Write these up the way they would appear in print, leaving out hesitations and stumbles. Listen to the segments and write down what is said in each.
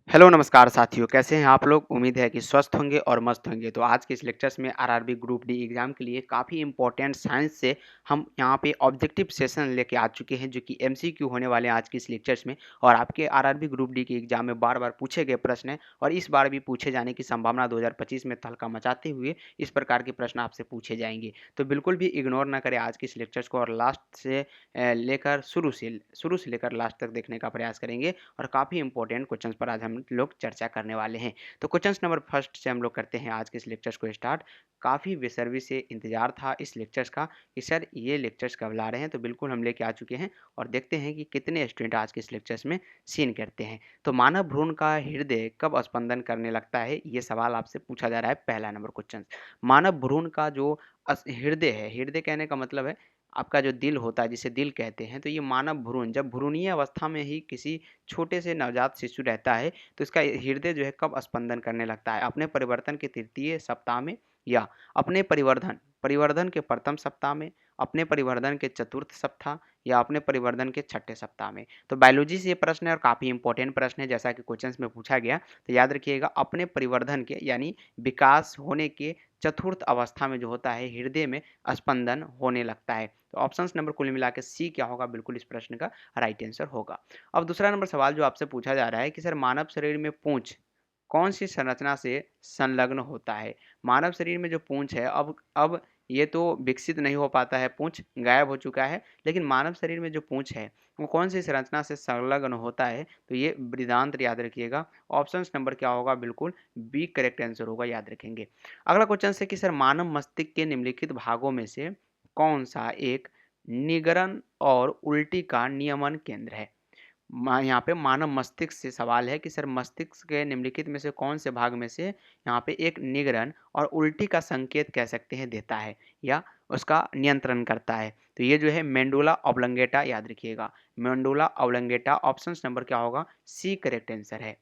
Hello नमस्कार साथियों, कैसे हैं आप लोग? उम्मीद है कि स्वस्थ होंगे और मस्त होंगे। तो आज के इस लेक्चर्स में आरआरबी ग्रुप डी एग्ज़ाम के लिए काफ़ी इम्पोर्टेंट साइंस से हम यहाँ पे ऑब्जेक्टिव सेशन लेके आ चुके हैं, जो कि एमसीक्यू होने वाले हैं आज के इस लेक्चर्स में। और आपके आरआरबी ग्रुप डी के एग्ज़ाम में बार-बार पूछे गए प्रश्न हैं और इस बार भी पूछे जाने की संभावना 2025 में तहलका मचाते हुए इस प्रकार के प्रश्न आपसे पूछे जाएँगे। तो बिल्कुल भी इग्नोर ना करें आज के इस लेक्चर्स को और लास्ट से लेकर शुरू से लेकर लास्ट तक देखने का प्रयास करेंगे और काफ़ी इंपॉर्टेंट क्वेश्चंस पर आज हम लोग चर्चा करने वाले हैं। तो क्वेश्चंस नंबर फर्स्ट से हम लोग करते हैं आज के इस लेक्चर्स को स्टार्ट। काफ़ी बेसब्री से इंतजार था इस लेक्चर्स का कि सर ये लेक्चर्स कब ला रहे हैं, तो बिल्कुल हम लेके आ चुके हैं और देखते हैं कि कितने स्टूडेंट आज के इस लेक्चर्स में सीन करते हैं। तो मानव भ्रूण का हृदय कब स्पंदन करने लगता है, ये सवाल आपसे पूछा जा रहा है। पहला नंबर क्वेश्चन, मानव भ्रूण का जो हृदय है, हृदय कहने का मतलब है आपका जो दिल होता है जिसे दिल कहते हैं, तो ये मानव भ्रूण जब भ्रूणीय अवस्था में ही किसी छोटे से नवजात शिशु रहता है, तो इसका हृदय जो है कब स्पंदन करने लगता है? अपने परिवर्तन के तृतीय सप्ताह में या अपने परिवर्धन परिवर्धन के प्रथम सप्ताह में, अपने परिवर्धन के चतुर्थ सप्ताह या अपने परिवर्धन के छठे सप्ताह में। तो बायोलॉजी से ये प्रश्न है और काफ़ी इंपॉर्टेंट प्रश्न है, जैसा कि क्वेश्चंस में पूछा गया। तो याद रखिएगा, अपने परिवर्धन के यानी विकास होने के चतुर्थ अवस्था में जो होता है हृदय में स्पंदन होने लगता है। तो ऑप्शंस नंबर कुल मिला के सी क्या होगा, बिल्कुल इस प्रश्न का राइट आंसर होगा। अब दूसरा नंबर सवाल जो आपसे पूछा जा रहा है कि सर मानव शरीर में पूंछ कौन सी संरचना से संलग्न होता है? मानव शरीर में जो पूंछ है, अब ये तो विकसित नहीं हो पाता है, पूंछ गायब हो चुका है, लेकिन मानव शरीर में जो पूंछ है वो कौन सी संरचना से संलग्न होता है? तो ये बृहदान्त्र याद रखिएगा। ऑप्शंस नंबर क्या होगा, बिल्कुल बी करेक्ट आंसर होगा, याद रखेंगे। अगला क्वेश्चन है कि सर मानव मस्तिष्क के निम्नलिखित भागों में से कौन सा एक निगरण और उल्टी का नियमन केंद्र है? यहाँ पे मानव मस्तिष्क से सवाल है कि सर मस्तिष्क के निम्नलिखित में से कौन से भाग में से यहाँ पे एक निगरण और उल्टी का संकेत कह सकते हैं देता है या उसका नियंत्रण करता है? तो ये जो है मेंडुला ऑब्लंगेटा, याद रखिएगा मेंडुला ऑब्लंगेटा। ऑप्शन नंबर क्या होगा, सी करेक्ट आंसर है।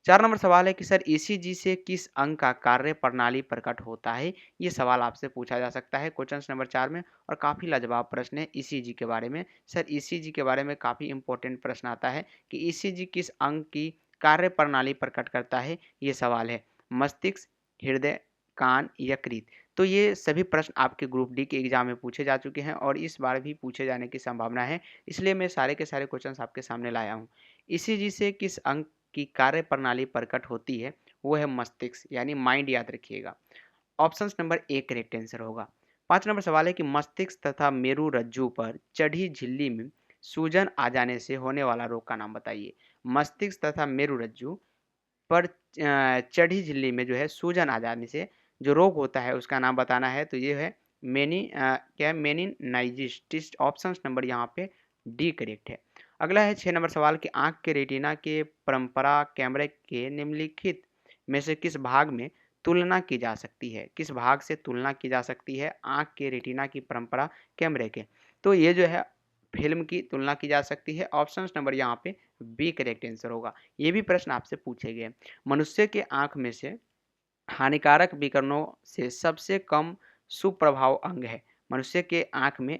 4 नंबर सवाल है कि सर ईसीजी से किस अंग का कार्य प्रणाली प्रकट होता है? ये सवाल आपसे पूछा जा सकता है क्वेश्चन नंबर 4 में और काफ़ी लाजवाब प्रश्न है ईसीजी के बारे में। सर ईसीजी के बारे में काफ़ी इंपॉर्टेंट प्रश्न आता है कि ईसीजी किस अंग की कार्य प्रणाली प्रकट करता है? ये सवाल है मस्तिष्क, हृदय, कान, यकृत। तो ये सभी प्रश्न आपके ग्रुप डी के एग्जाम में पूछे जा चुके हैं और इस बार भी पूछे जाने की संभावना है, इसलिए मैं सारे के सारे क्वेश्चन आपके सामने लाया हूँ। ईसीजी से किस अंग की कार्य प्रणाली प्रकट होती है? वो है मस्तिष्क यानी माइंड, याद रखिएगा। Option number A correct answer होगा। 5 नंबर सवाल है कि मस्तिष्क तथा मेरु रज्जु पर चढ़ी झिल्ली में सूजन आ जाने से होने वाला रोग का नाम बताइए। मस्तिष्क तथा मेरु रज्जु पर चढ़ी झिल्ली में जो है सूजन आ जाने से जो रोग होता है उसका नाम बताना है। तो ये है क्या है, मेनिनाइजिस। ऑप्शन नंबर यहाँ पे डी करेक्ट है। अगला है 6 नंबर सवाल कि आंख के रेटिना के परंपरा कैमरे के निम्नलिखित में से किस भाग में तुलना की जा सकती है? किस भाग से तुलना की जा सकती है आंख के रेटिना की परंपरा कैमरे के? तो ये जो है फिल्म की तुलना की जा सकती है। ऑप्शन नंबर यहाँ पे बी करेक्ट आंसर होगा। ये भी प्रश्न आपसे पूछे गए। मनुष्य के आंख में से हानिकारक विकिरणों से सबसे कम सुप्रभाव अंग है? मनुष्य के आंख में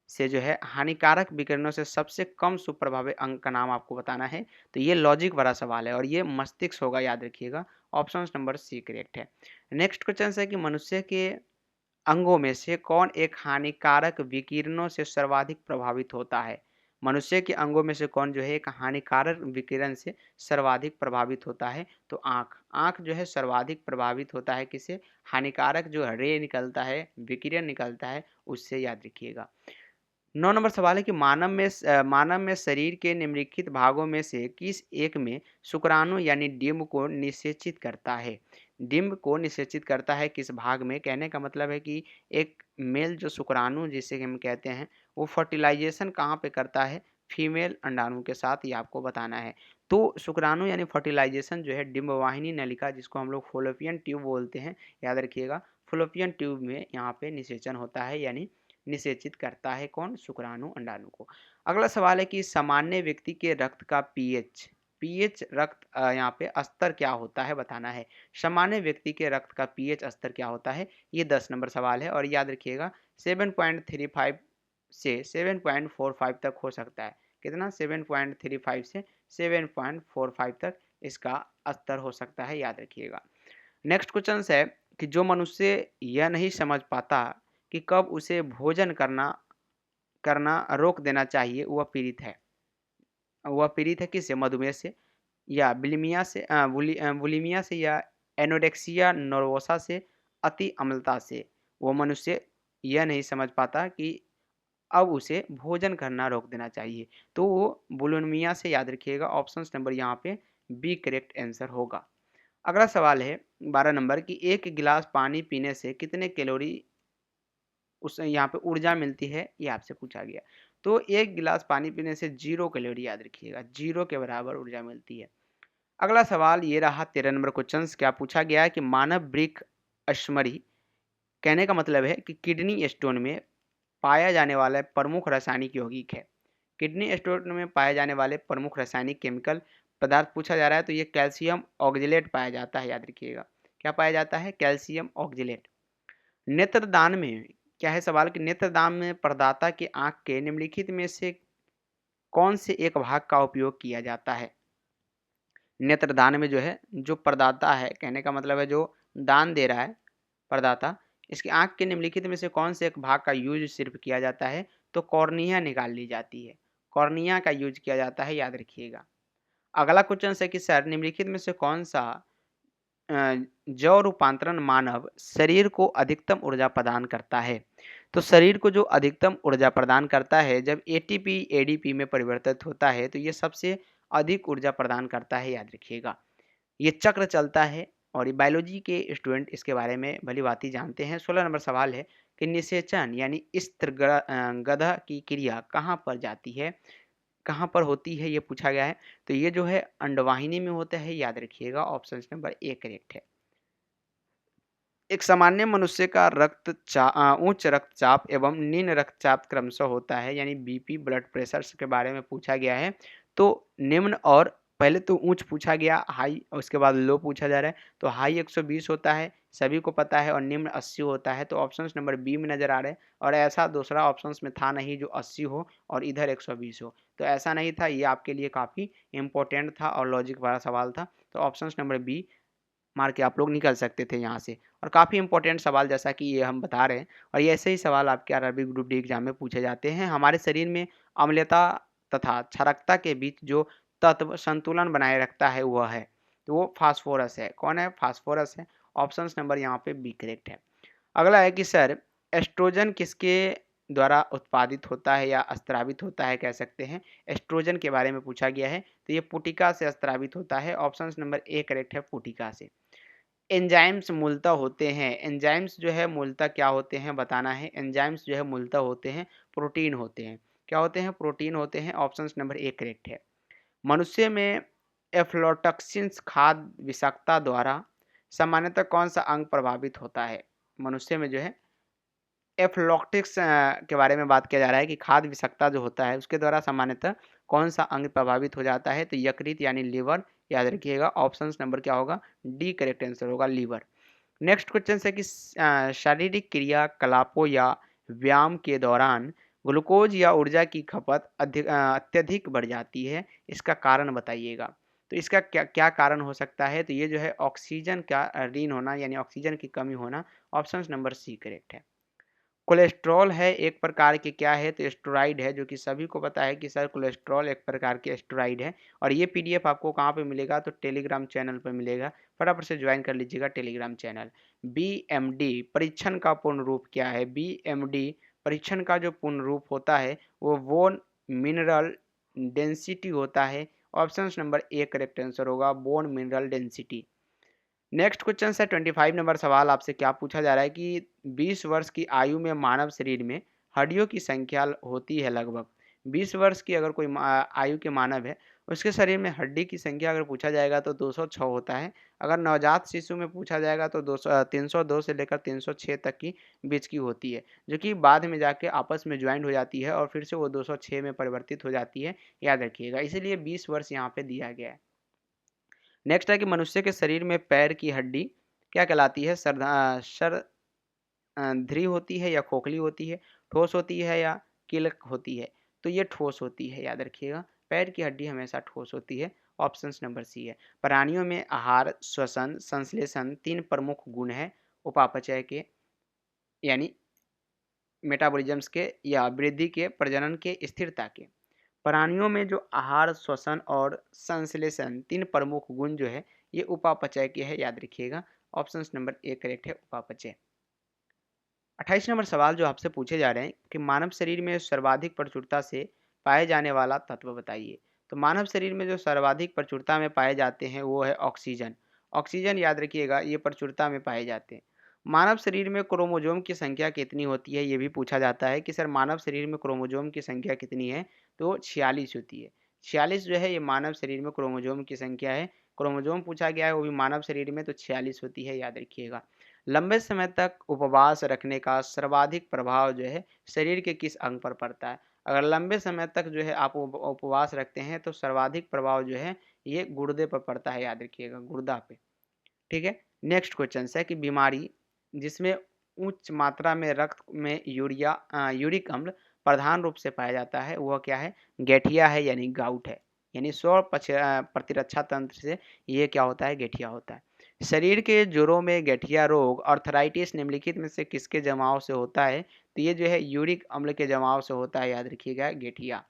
से जो है हानिकारक विकिरणों से सबसे कम सुप्रभावी अंग का नाम आपको बताना है। तो ये लॉजिक वाला सवाल है और ये मस्तिष्क होगा, याद रखिएगा। ऑप्शन नंबर सी करेक्ट है। नेक्स्ट क्वेश्चन है कि मनुष्य के अंगों में से कौन एक हानिकारक विकिरणों से सर्वाधिक प्रभावित होता है? मनुष्य के अंगों में से कौन जो है एक हानिकारक विकिरण से सर्वाधिक प्रभावित होता है? तो आँख। आँख जो है सर्वाधिक प्रभावित होता है किससे? हानिकारक जो रे निकलता है, विकिरण निकलता है, उससे, याद रखिएगा। 9 नंबर सवाल है कि मानव में शरीर के निम्नलिखित भागों में से किस एक में शुक्राणु यानी डिंब को निषेचित करता है? डिंब को निषेचित करता है किस भाग में? कहने का मतलब है कि एक मेल जो शुक्राणु जिसे हम कहते हैं वो फर्टिलाइजेशन कहाँ पे करता है? फीमेल अंडाणु के साथ, ये आपको बताना है। तो शुक्राणु यानी फर्टिलाइजेशन जो है डिंबवाहिनी नलिका, जिसको हम लोग फॉलोपियन ट्यूब बोलते हैं, याद रखिएगा। फॉलोपियन ट्यूब में यहाँ पे निषेचन होता है यानी निषेचित करता है कौन? शुक्राणु अंडाणु को। अगला सवाल है कि सामान्य व्यक्ति के रक्त का पीएच पीएच रक्त यहाँ पे स्तर क्या होता है, बताना है। सामान्य व्यक्ति के रक्त का पीएच स्तर क्या होता है? ये 10 नंबर सवाल है और याद रखिएगा 7.35 से 7.45 तक हो सकता है। कितना? 7.35 से 7.45 तक इसका स्तर हो सकता है, याद रखिएगा। नेक्स्ट क्वेश्चन है कि जो मनुष्य यह नहीं समझ पाता कि कब उसे भोजन करना करना रोक देना चाहिए, वह पीड़ित है। वह पीड़ित है किससे? मधुमेह से, या बुलिमिया से, या एनोरेक्सिया नर्वोसा से, अति अम्लता से। वो मनुष्य यह नहीं समझ पाता कि अब उसे भोजन करना रोक देना चाहिए, तो वो बुलिमिया से, याद रखिएगा। ऑप्शन नंबर यहाँ पे बी करेक्ट आंसर होगा। अगला सवाल है 12 नंबर की, एक गिलास पानी पीने से कितने कैलोरी उस यहाँ पे ऊर्जा मिलती है, ये आपसे पूछा गया। तो एक गिलास पानी पीने से 0 कैलोरी, याद रखिएगा, 0 के बराबर ऊर्जा मिलती है। अगला सवाल ये रहा 13 नंबर क्वेश्चन। क्या पूछा गया है कि मानव वृक्क अश्मरी, कहने का मतलब है कि किडनी स्टोन में पाया जाने वाला प्रमुख रासायनिक यौगिक है। किडनी स्टोन में पाए जाने वाले प्रमुख रासायनिक केमिकल पदार्थ पूछा जा रहा है, तो ये कैल्शियम ऑक्जेलेट पाया जाता है, याद रखिएगा। क्या पाया जाता है? Calcium oxalate. नेत्रदान में क्या है सवाल कि नेत्रदान में प्रदाता की आंख के निम्नलिखित में से कौन से एक भाग का उपयोग किया जाता है? नेत्रदान में जो है, जो प्रदाता है, कहने का मतलब है जो दान दे रहा है प्रदाता, इसकी आंख के निम्नलिखित में से कौन से एक भाग का यूज सिर्फ किया जाता है? तो कॉर्निया निकाल ली जाती है, कॉर्निया का यूज किया जाता है, याद रखिएगा। अगला क्वेश्चन है कि सर निम्नलिखित में से कौन सा जैव रूपांतरण मानव शरीर को अधिकतम ऊर्जा प्रदान करता है? तो शरीर को जो अधिकतम ऊर्जा प्रदान करता है जब एटीपी एडीपी में परिवर्तित होता है, तो ये सबसे अधिक ऊर्जा प्रदान करता है, याद रखिएगा। ये चक्र चलता है और ये बायोलॉजी के स्टूडेंट इसके बारे में भली भांति जानते हैं। 16 नंबर सवाल है कि निषेचन यानी गधा की क्रिया कहाँ पर जाती है, कहाँ पर होती है, ये पूछा गया है। तो ये जो है अंडवाहिनी में होता है, याद रखिएगा। ऑप्शन नंबर ए करेक्ट है। एक सामान्य मनुष्य का उच्च रक्तचाप एवं निम्न रक्तचाप क्रमशः होता है, यानी बीपी ब्लड प्रेशर के बारे में पूछा गया है। तो निम्न और पहले तो उच्च पूछा गया, हाई, उसके बाद लो पूछा जा रहा है। तो हाई 120 होता है, सभी को पता है, और निम्न 80 होता है। तो ऑप्शन नंबर बी में नजर आ रहा है। और ऐसा दूसरा ऑप्शन में था नहीं जो 80 हो और इधर 120 हो, तो ऐसा नहीं था। ये आपके लिए काफ़ी इंपॉर्टेंट था और लॉजिक वाला सवाल था। तो ऑप्शन नंबर बी मार के आप लोग निकल सकते थे यहाँ से। और काफ़ी इंपॉर्टेंट सवाल जैसा कि ये हम बता रहे हैं, और ये ऐसे ही सवाल आपके आरआरबी ग्रुप डी एग्जाम में पूछे जाते हैं। हमारे शरीर में अम्लता तथा क्षारकता के बीच जो तत्व संतुलन बनाए रखता है वह है, तो वो फास्फोरस है। कौन है? फास्फोरस है। ऑप्शन नंबर यहाँ पे बी करेक्ट है। अगला है कि सर एस्ट्रोजन किसके द्वारा उत्पादित होता है या स्त्रावित होता है, कह सकते हैं। एस्ट्रोजन के बारे में पूछा गया है, तो ये पुटिका से स्त्रावित होता है। ऑप्शन नंबर ए करेक्ट है, पुटिका से। एंजाइम्स मूलतः होते हैं, एंजाइम्स जो है मूलतः क्या होते हैं बताना है। एंजाइम्स जो है मूलतः होते हैं प्रोटीन होते हैं। क्या होते हैं? प्रोटीन होते हैं। ऑप्शन नंबर ए करेक्ट है। मनुष्य में एफ्लोटॉक्सिन्स खाद्य विषाक्तता द्वारा सामान्यतः कौन सा अंग प्रभावित होता है? मनुष्य में जो है एफ्लोटिक्स के बारे में बात किया जा रहा है कि खाद्य विषाक्तता जो होता है उसके द्वारा सामान्यतः कौन सा अंग प्रभावित हो जाता है? तो यकृत यानी लीवर, याद रखिएगा। ऑप्शन नंबर क्या होगा? डी करेक्ट आंसर होगा, लीवर। नेक्स्ट क्वेश्चन है कि शारीरिक क्रियाकलापों या व्यायाम के दौरान ग्लूकोज या ऊर्जा की खपत अत्यधिक बढ़ जाती है, इसका कारण बताइएगा। तो इसका क्या क्या कारण हो सकता है? तो ये जो है ऑक्सीजन का ऋण होना, यानी ऑक्सीजन की कमी होना। ऑप्शन नंबर सी करेक्ट है। कोलेस्ट्रॉल है एक प्रकार के क्या है? तो स्टेरॉइड है, जो कि सभी को पता है कि सर कोलेस्ट्रॉल एक प्रकार के स्टेरॉइड है। और ये पीडीएफ आपको कहाँ पे मिलेगा? तो टेलीग्राम चैनल पर मिलेगा, फटाफट से ज्वाइन कर लीजिएगा टेलीग्राम चैनल। बीएमडी परीक्षण का पूर्ण रूप क्या है? बीएमडी परीक्षण का जो पूर्ण रूप होता है वो बोन मिनरल डेंसिटी होता है। Option number A correct answer होगा, bone mineral density. Next question है 25 नंबर सवाल आपसे क्या पूछा जा रहा है कि 20 वर्ष की आयु में मानव शरीर में हड्डियों की संख्या होती है लगभग। 20 वर्ष की अगर कोई आयु के मानव है, उसके शरीर में हड्डी की संख्या अगर पूछा जाएगा तो 206 होता है। अगर नवजात शिशु में पूछा जाएगा तो 302 से लेकर 306 तक की बीच की होती है, जो कि बाद में जाके आपस में ज्वाइंट हो जाती है और फिर से वो 206 में परिवर्तित हो जाती है, याद रखिएगा। इसीलिए 20 वर्ष यहाँ पे दिया गया है। नेक्स्ट है कि मनुष्य के शरीर में पैर की हड्डी क्या कहलाती है? ध्री होती है या खोखली होती है, ठोस होती है या कीलक होती है? तो ये ठोस होती है, याद रखिएगा। पैर की हड्डी हमेशा ठोस होती है, ऑप्शन नंबर सी है। प्राणियों में आहार, श्वसन, संश्लेषण 3 प्रमुख गुण हैं उपापचय के, यानी मेटाबॉलिज्म्स के या वृद्धि के, प्रजनन के, स्थिरता के। प्राणियों में जो आहार, श्वसन और संश्लेषण 3 प्रमुख गुण जो है ये उपापचय के है, याद रखिएगा। ऑप्शन नंबर ए करेक्ट है, उपापचय। 28 नंबर सवाल जो आपसे पूछे जा रहे हैं कि मानव शरीर में सर्वाधिक प्रचुरता से पाए जाने वाला तत्व बताइए। तो मानव शरीर में जो सर्वाधिक प्रचुरता में पाए जाते हैं वो है ऑक्सीजन। ऑक्सीजन याद रखिएगा, ये प्रचुरता में पाए जाते हैं। मानव शरीर में क्रोमोजोम की संख्या कितनी होती है, ये भी पूछा जाता है कि सर मानव शरीर में क्रोमोजोम की संख्या कितनी है, तो 46 होती है। 46 जो है ये मानव शरीर में क्रोमोजोम की संख्या है। क्रोमोजोम पूछा गया है वो भी मानव शरीर में, तो 46 होती है, याद रखिएगा। लंबे समय तक उपवास रखने का सर्वाधिक प्रभाव जो है शरीर के किस अंग पर पड़ता है। अगर लंबे समय तक जो है आप उपवास रखते हैं तो सर्वाधिक प्रभाव जो है ये गुर्दे पर पड़ता है, याद रखिएगा, गुर्दा पे। ठीक है। नेक्स्ट क्वेश्चन है कि बीमारी जिसमें उच्च मात्रा में रक्त में यूरिक अम्ल प्रधान रूप से पाया जाता है वह क्या है, गठिया है, यानी गाउट है। यानी प्रतिरक्षा तंत्र से ये क्या होता है, गठिया होता है। शरीर के जोड़ों में गठिया रोग अर्थराइटिस निम्नलिखित में से किसके जमाव से होता है, तो ये जो है यूरिक अम्ल के जमाव से होता है, याद रखिएगा, गठिया।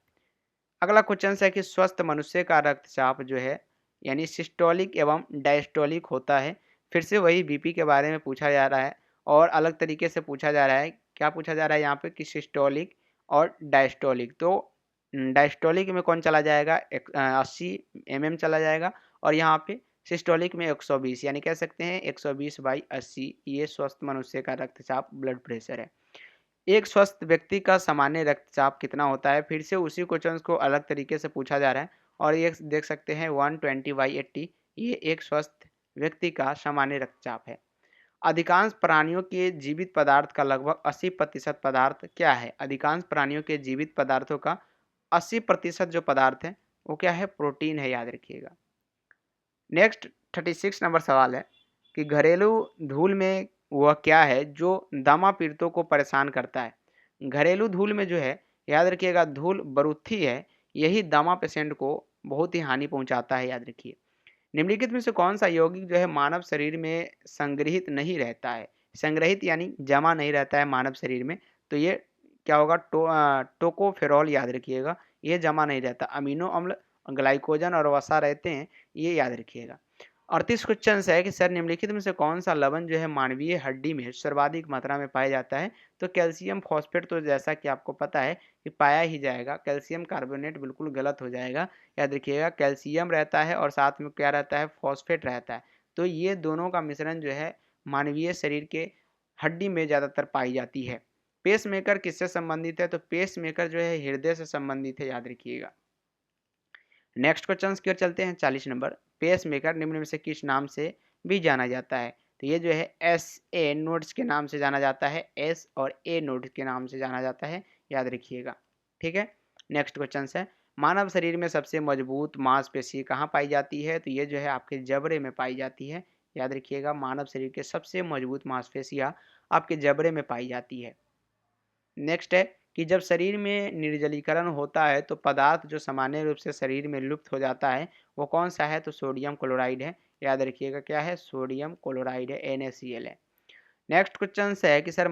अगला क्वेश्चन है कि स्वस्थ मनुष्य का रक्तचाप जो है यानी सिस्टोलिक एवं डायस्टोलिक होता है। फिर से वही बीपी के बारे में पूछा जा रहा है और अलग तरीके से पूछा जा रहा है। क्या पूछा जा रहा है यहाँ पे कि सिस्टोलिक और डायस्टोलिक। तो डायस्टोलिक में कौन चला जाएगा, 80 mm चला जाएगा, और यहाँ पे सिस्टोलिक में 120, यानी कह सकते हैं 120/80 ये स्वस्थ मनुष्य का रक्तचाप ब्लड प्रेशर है। एक स्वस्थ व्यक्ति का सामान्य रक्तचाप कितना होता है, फिर से उसी क्वेश्चन को अलग तरीके से पूछा जा रहा है और ये देख सकते हैं 120/80 ये एक स्वस्थ व्यक्ति का सामान्य रक्तचाप है। अधिकांश प्राणियों के जीवित पदार्थ का लगभग 80% पदार्थ क्या है, अधिकांश प्राणियों के जीवित पदार्थों का 80% जो पदार्थ है वो क्या है, प्रोटीन है, याद रखिएगा। नेक्स्ट 36 नंबर सवाल है कि घरेलू धूल में वह क्या है जो दमा पीड़ितों को परेशान करता है। घरेलू धूल में जो है, याद रखिएगा, धूल बरूथी है, यही दमा पेशेंट को बहुत ही हानि पहुंचाता है, याद रखिए। निम्नलिखित में से कौन सा यौगिक जो है मानव शरीर में संग्रहित नहीं रहता है, संग्रहित यानी जमा नहीं रहता है मानव शरीर में, तो ये क्या होगा, टोकोफेरॉल, याद रखिएगा, ये जमा नहीं रहता। अमीनो अम्ल, ग्लाइकोजन और वसा रहते हैं, ये याद रखिएगा। 38 क्वेश्चन है कि सर निम्नलिखित में से कौन सा लवण जो है मानवीय हड्डी में सर्वाधिक मात्रा में पाया जाता है, तो कैल्शियम फॉस्फेट, तो जैसा कि आपको पता है कि पाया ही जाएगा, कैल्शियम कार्बोनेट बिल्कुल गलत हो जाएगा, याद रखिएगा। कैल्शियम रहता है और साथ में क्या रहता है, फॉस्फेट रहता है, तो ये दोनों का मिश्रण जो है मानवीय शरीर के हड्डी में ज़्यादातर पाई जाती है। पेस मेकर किससे संबंधित है, तो पेस मेकर जो है हृदय से संबंधित है, याद रखिएगा। नेक्स्ट क्वेश्चन की ओर चलते हैं। 40 नंबर, पेस मेकर निम्न में से किस नाम से भी जाना जाता है, तो ये जो है एस ए नोड्स के नाम से जाना जाता है, एस और ए नोड्स के नाम से जाना जाता है, याद रखिएगा। ठीक है। नेक्स्ट क्वेश्चन है, मानव शरीर में सबसे मजबूत मांसपेशी कहाँ पाई जाती है, तो ये जो है आपके जबड़े में पाई जाती है, याद रखिएगा। मानव शरीर के सबसे मजबूत मांसपेशियाँ आपके जबड़े में पाई जाती है। नेक्स्ट है कि जब शरीर में निर्जलीकरण होता है तो पदार्थ जो सामान्य रूप से शरीर में लुप्त हो जाता है वो कौन सा है, तो सोडियम क्लोराइड है, याद रखिएगा, क्या है, सोडियम क्लोराइड है, NaCl है। नेक्स्ट क्वेश्चन है कि सर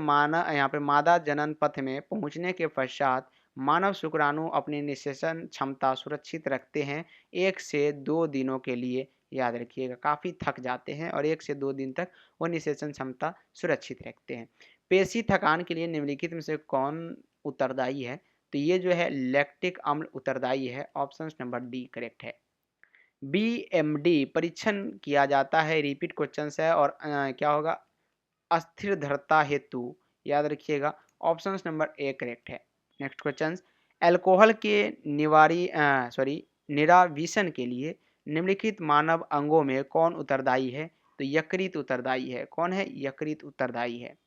यहाँ पे मादा जनन पथ में पहुंचने के पश्चात मानव शुक्राणु अपनी निषेचन क्षमता सुरक्षित रखते हैं 1 से 2 दिनों के लिए, याद रखिएगा, काफ़ी थक जाते हैं और 1 से 2 दिन तक वो निषेचन क्षमता सुरक्षित रखते हैं। पेशी थकान के लिए निम्नलिखित में से कौन उत्तरदायी है, तो ये जो है लैक्टिक अम्ल उत्तरदायी है, ऑप्शन नंबर डी करेक्ट है। BMD परीक्षण किया जाता है, रिपीट क्वेश्चन है और क्या होगा, अस्थिर दृढ़ता हेतु, याद रखिएगा, ऑप्शन नंबर ए करेक्ट है। नेक्स्ट क्वेश्चन, अल्कोहल के निरावीशन के लिए निम्नलिखित मानव अंगों में कौन उत्तरदायी है, तो यकृत उत्तरदायी है। कौन है, यकृत उत्तरदायी है।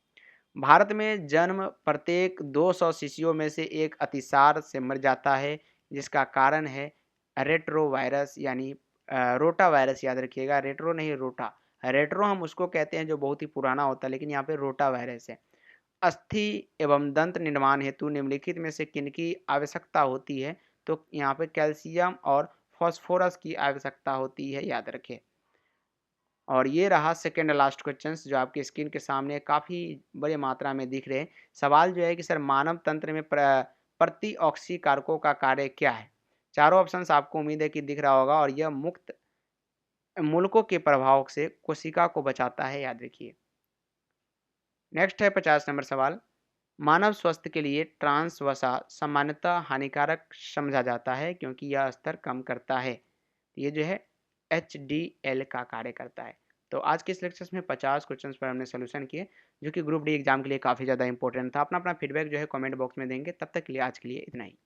भारत में जन्म प्रत्येक 200 शिशुओं में से एक अतिसार से मर जाता है, जिसका कारण है रेट्रो वायरस, यानी रोटा वायरस, याद रखिएगा, रेट्रो नहीं, रोटा। रेट्रो हम उसको कहते हैं जो बहुत ही पुराना होता है, लेकिन यहाँ पे रोटा वायरस है। अस्थि एवं दंत निर्माण हेतु निम्नलिखित में से किनकी आवश्यकता होती है, तो यहाँ पे कैल्शियम और फॉस्फोरस की आवश्यकता होती है, याद रखें। और ये रहा सेकंड लास्ट क्वेश्चन जो आपकी स्क्रीन के सामने काफ़ी बड़ी मात्रा में दिख रहे हैं। सवाल जो है कि सर मानव तंत्र में प्रतिऑक्सी कारकों का कार्य क्या है? चारों ऑप्शंस आपको उम्मीद है कि दिख रहा होगा और यह मुक्त मूलकों के प्रभाव से कोशिका को बचाता है, याद रखिए। नेक्स्ट है 50 नंबर सवाल। मानव स्वास्थ्य के लिए ट्रांस वसा सामान्यतः हानिकारक समझा जाता है क्योंकि यह स्तर कम करता है। ये जो है HDL का कार्य करता है। तो आज के इस लेक्चर में 50 क्वेश्चंस पर हमने सोल्यूशन किए जो कि ग्रुप डी एग्जाम के लिए काफ़ी ज़्यादा इंपॉर्टेंट था। अपना अपना फीडबैक जो है कमेंट बॉक्स में देंगे। तब तक के लिए आज के लिए इतना ही।